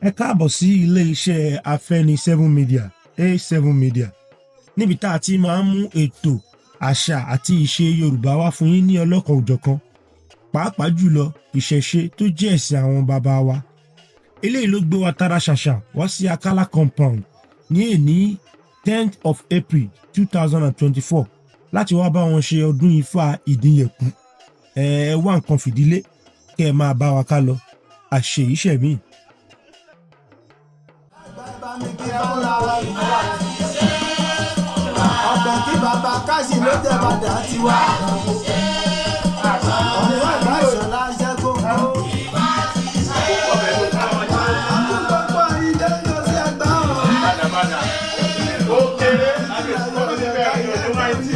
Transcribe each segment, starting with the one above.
Ẹ káàbọ̀ sí ilé iṣẹ́ Afẹ́ni7 Media A7 Media níbi tá a ti máa ń mú ètò àṣà àti ìṣe Yorùbá wá fún yín ní ọlọ́kan òjọ̀kan pàápàá jùlọ ìṣẹ̀ṣe tó jẹ́ ẹ̀sìn àwọn bàbá wa. Eléyìí ló gbé wa tara ṣàṣà wá sí Akala compound ní èní 10th of April 2024 láti wá bá wọn ṣe ọdún Ifá Ìdínyẹ̀kú. Ẹ wá nǹkan fìdílé kẹ́ ẹ máa bá wa ká lọ àṣẹ iṣẹ́ mi. Ọ̀gbọ̀n tí bàbá káṣí ló jẹ́ bàdà tiwa. Ọ̀nà ìgbà ìṣọ̀lá ṣẹ́ gbogbo. Gbogbo ilé ló ṣe gbà ọ́. Ó kéré láti ọ̀pọ̀ ní bẹ́ẹ̀ ní ọdún máìtì.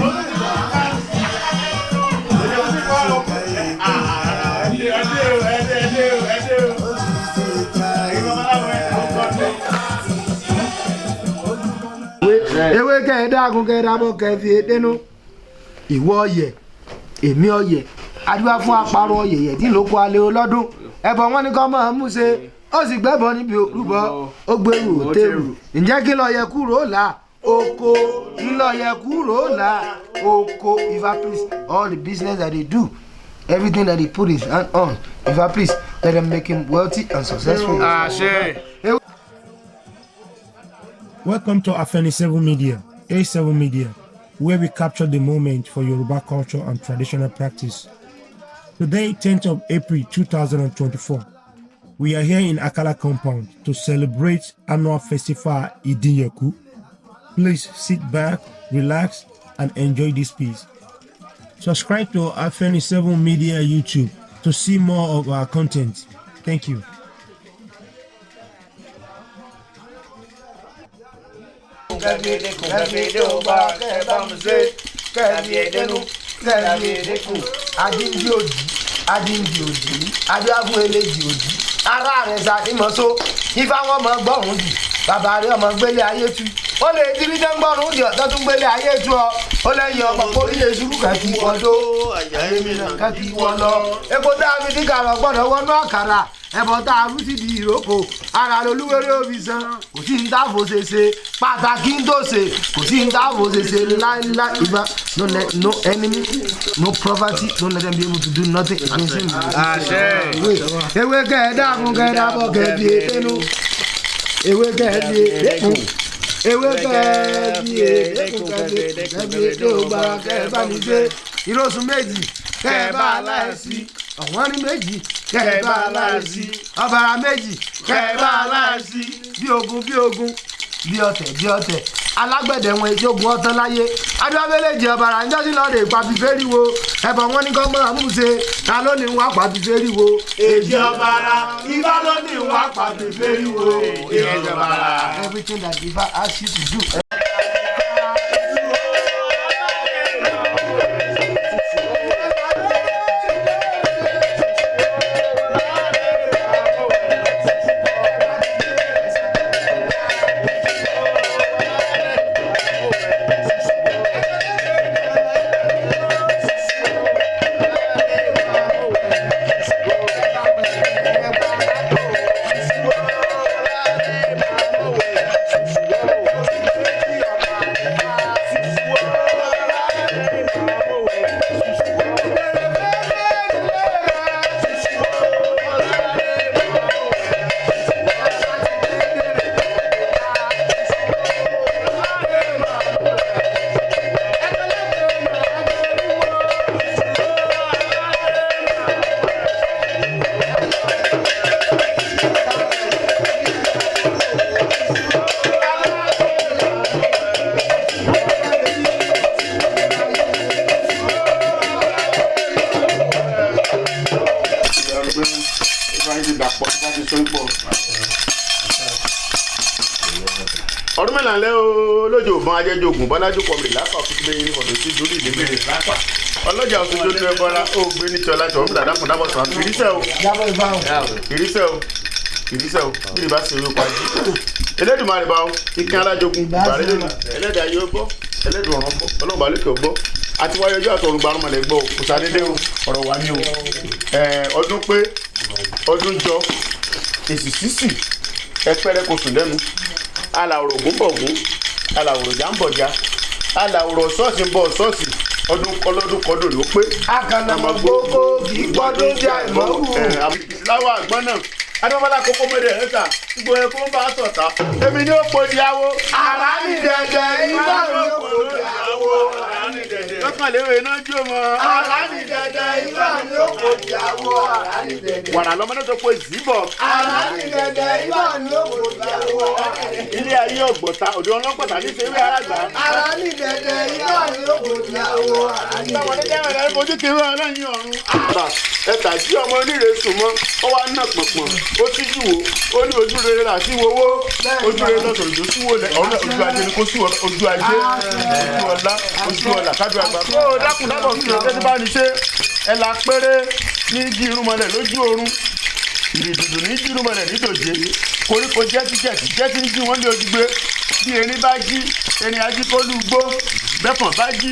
Ewé kẹ́ ẹ dákun kẹ́ ẹ dábọ̀ kẹ́ ẹ fi dénú ìwọ ọyẹ èmi ọyẹ adúlá fún àparò ọyẹ yẹ̀dínlókò alẹ́ ọlọ́dún ẹ̀bọ̀ wọn ni kọ́ máa mú ṣe ó sì gbẹ́bọ̀ níbi òrùbọ ó gbèrú òtẹ́rù ǹjẹ́ kí lọ yẹ kúrò là oko kí lọ yẹ kúrò là oko. Ifá please all the business that they do everything that they put his hand on Ifá please let them make him wealthy and successful. Welcome to Afẹ́ni7 Media, A7 Media, where we capture the moment for Yoruba culture and traditional practice. Today, 10th of April 2024, we are here in Akala compound to celebrate annual festival Ìdínyẹ̀kú. Please sit back, relax, and enjoy this piece. Subscribe to Afẹ́ni7 Media YouTube to see more of our content. Thank you. Adíndí òjì adúláfún eléjì òjì ara rẹ̀ ṣàtìmọ́só Ifá wọn mọ gbọ́rùn dì bàbá rẹ̀ ọmọ gbélé ayé tu ó lè ti rí dẹ́ngbọ́rùn dì ọ̀tọ́ tún gbélé ayé tu ọ ó lẹ́yìn ọmọ kórìíyè sùúrù kàkí wọ́dọ́ kàkí wọ́n lọ epo tá a fi dín kàrọ̀ gbọ́dọ̀ wọnú àkàrà ẹ̀bọ̀ tá a rú sí di ìrókò ara lolúwẹ̀rẹ̀ òbí san kò sí ní táàbò ṣeṣe pàtàkì ń tòṣe kò sí ní táàbò ṣeṣe láíláí Ifá no enemy no poverty don't let them be able to do nothing against him. Ewé kẹ́ ẹ dákun kẹ́ ẹ dábọ̀ kẹ́ ẹ fi ètènú ewé kẹ́ ẹ fi ètèkùn ewé kẹ́ ẹ fi ètèkùn kẹ́ ẹ fi ètè ògbàrà kẹ́ ẹ bá mi gbé ìrosùn méjì kẹ́ ẹ bá aláìsí ọ̀wọ́n ní méjì kẹ́ ẹ bá aláìsí ọ̀bàrà méjì kẹ́ ẹ bá aláìsí bí ogun bí ọ̀tẹ̀ alágbẹ̀dẹ wọn èjì ogun ọ̀tán láyé adúlábẹ́lẹ́jì ọ̀bàrà ń jọ́sí lọ́ọ́ lè pàbí fẹ́rí wo ẹ̀bọ̀ wọn ní kọ́gbọ́n àmúṣe ta ló ní wá pàbí fẹ́rí wo. Èjì ọ̀bàrà Ifá ló ní wá pàbí fẹ́rí wo. Èjì ọ̀bàrà. Everything that Ifá asks you to do. ọdún mẹ́la ńlẹ́ o lójó ògbọ́n ajẹ́jọ́gùn bọ́lájú kọ́mìrì lápá òkúté lẹ́yìn ní ọ̀dọ̀ sí ìdúró ìdíbèrè lápá ọlọ́jà òṣojú ní ẹbọra ó gbé ní tọ́lá tí ọ̀run dàdá fún dábọ̀ sàn ìrísẹ́ o bí ìbá ṣe orúkọ ajé Elédùmarè bá o ìkín alájogún ìbàrẹ́ lónìí ẹlẹ́dàá yóò gbọ́ ẹlẹ́dùn ọ̀ràn gbọ́ ọlọ́run bá lókè ọgbọ́ àti wáyé ọjọ́ àtọ̀run gbarun mọ̀lẹ́ gbọ́ kò sádédé o ọ̀rọ̀ wá ní o ọdún pé ọdún jọ èsì sísì ẹpẹrẹ kò sùn lẹ́nu alàwòrò ògúnbọ̀gún alàwòrò jàǹbọ̀já alàwòrò ṣọ́ọ̀ṣì ń bọ̀ ṣọ́ọ̀ṣì ọdún kọdún ló pé. àkànnàmọ́ gbogbo kì í gbọ́dún bí àìmọ́wù. láwọn àgbọn náà adébọ́lá kókó mọ́dé ẹ̀ ta gbogbo ẹ̀ kó ń bá sọ̀tà èmi ní ó pò di awo. àrá ní dẹ̀dẹ̀ ibà ní ó pò di awo. lọ́kànléwé náà jó mọ́. àrá ní dẹ̀dẹ̀ ibà ní ó pò di awo. àrá ní dẹ̀dẹ̀. wàrà lọ́mọdé tó pé zibọ̀. àrá ní dẹ̀dẹ̀ ibà ní ó pò di awo. ilé ayé ọ̀gbọ̀ta òde ọlọ́pàá ní sẹ́wé arágbá. àrá ní dẹ̀dẹ̀ ibà ní ó pò di awo. táwọn ẹgbẹ́ rẹ̀ fojú kiri ọlọ́yin ọ̀run. ẹ̀ta jí ọmọ oníre sùn mọ́ ó wá ná pọ̀npọ̀n ó tíjú wo ó ní ojú rere là sí wowó ojú rere lọ́sọ̀ òjò sí wo lẹ̀ ọ̀rọ̀ ojú ajé ni kò sí ojú ajé ojú ọlá ojú ọlà kájú àgbà. ó dákun dábọ̀ sí ọ̀sẹ̀ tí bá ní ṣe ẹ̀ la péré ní jí irúnmọlẹ̀ lójú oorun ìrìdùdù ní jí irúnmọlẹ̀ nídòjé koríko jẹ́tí ní jí wọ́n lé ojú gbé bí erin bá jí erin ají kólú gbó bẹ́fọ̀n bá jí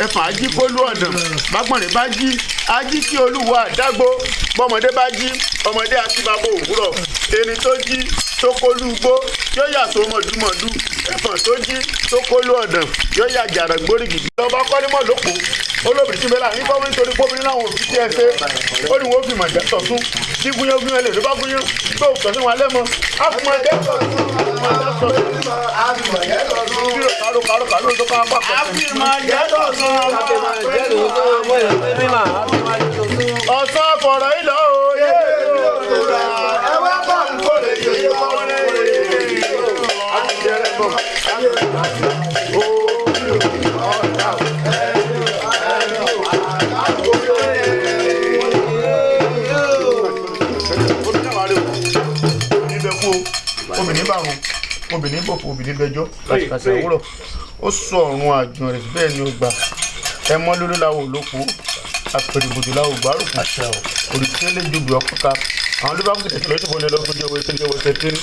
ẹ̀fọ̀n ají kólú ọ̀dàn bágbọ̀nrín bá jí ají kí olúwo àdágbó bọ́mọdé bá jí ọmọdé àti bàbá òwúrọ̀ erin tó jí tó kólú gbó yóò yà so mọ̀dúmọ̀dú ẹ̀fọ̀n tó jí tó kólú ọ̀dàn yóò yà jàrà gbórí gidi. lọ́ba kọ́ni mọ̀ lóko olóbìnrin síbẹ̀ láàrin kọ́ wọ́n nítorí pọ́bìnrin láwọn òfin tí ẹ ṣe ó ní wọ́n fi màjà tọ̀tún tí gúnyán gúnyán lè ló bá gúnyán tó tọ̀sí wọn alẹ́ mọ́ á fún wọn ẹgbẹ́ ọ̀sán fọ̀rọ̀ ìlọ òye ẹ wá bọ̀ ń kó lè yé wọn lé. obìnrin bá wọn obìnrin bò fún obìnrin bẹjọ kàṣàkàṣà òwúrọ̀ ó sọ ọ̀run àjùn rẹ̀ bẹ́ẹ̀ ni ó gbà ẹ mọ́ lórí làwọn olóko apèrèbòdò làwọn ògbárùkù òrìṣẹ́lẹ̀ jùbì ọkọ̀ka àwọn ló bá kú tẹ̀sí lọ́sọ̀bọ̀ ní ọlọ́gbọ́n jẹ́ wẹ́tẹ́ jẹ́ wẹ́tẹ́ tí ní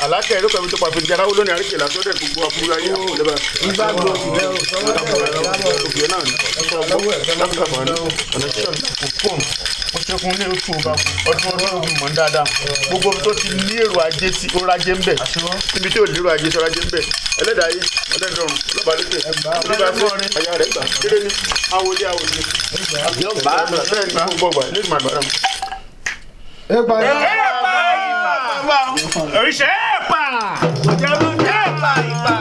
alákẹ́ ẹ̀rọ kàwé tó pa fìdí aráwọ̀ lónìí àríkè lásán dẹ̀ gbogbo àbúrò ayé àwọn ọ̀lẹ́bà ìgbàgbọ́ ó ṣekun ní oṣù ọba ọdún ọlọ́run mọ̀ dáadáa gbogbo tó ti ní èrò ajé sí ọrajé ń bẹ̀ níbi tí ò lérò ajé sí ọrajé ń bẹ̀ ẹlẹ́dàá yìí ẹlẹ́dọ̀rùn lọ́ba lókè nígbà tí àyà rẹ̀ gbà kéré ní awolé bẹ́ẹ̀ ni gbogbo ọgbà ní ìmọ̀ àgbàrá mi. Oríṣẹ́ ẹ̀pà! Òjòrò ẹ̀pà ìpà!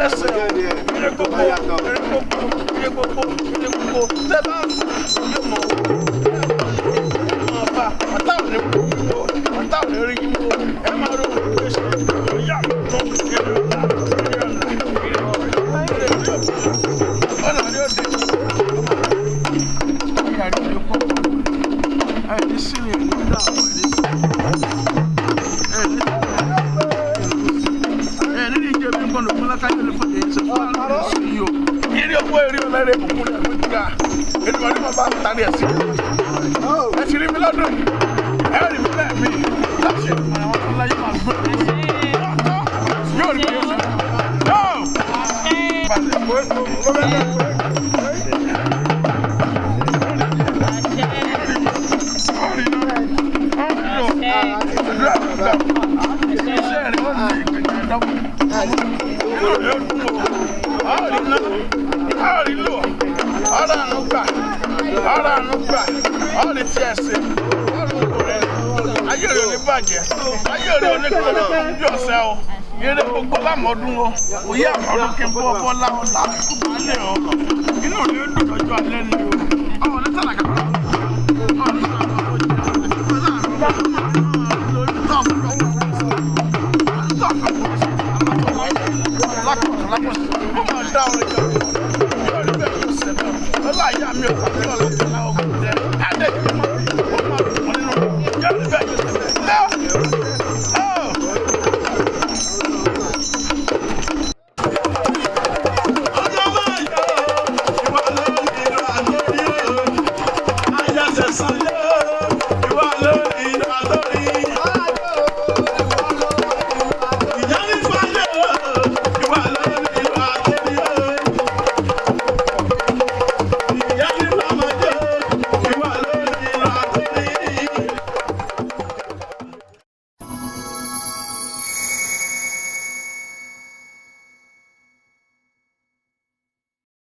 lẹ́sẹ̀ eré gbogbo tẹ́ bá yé mọ̀ ọba ọ̀tá ò ní kú ọ̀tá ò ní rí yín mọ́ ẹ máa ro ìgbésẹ̀ ìyá mi tó ń gbé ọ̀la ọ̀nà ni ó dé ìyá rí mi kọ́ ẹ̀ ní sílẹ̀ ní dáàbò ẹ̀ ní sílẹ̀ ní ìjẹ́ mi gbọ́dọ̀ fún lákàtúntò ní fún èyí ṣe fún àlọ́ sí i o eré owó eré ọlẹ́rẹ́ ìbùkún ní ẹ̀mí gíga ètò ìwádìí máa bá ta ní ẹ̀sìn ẹ ti rí mi lọ́dún yìí ẹ rí mi lẹ́ẹ̀mí láti ṣe ìmọ̀ àwọn ọláyé máa gbé yóò rí mi yóò eré gbogbo lámọdún o òye àmọdún kí n bọ́ ọbọ̀ láwọn làásù balẹ̀ ọ̀rọ̀ inú rẹ̀ ó dùn lọ́jọ́ alẹ́ ni o ọmọ ní sàlàkà ọmọ ní sàlàkà ọmọ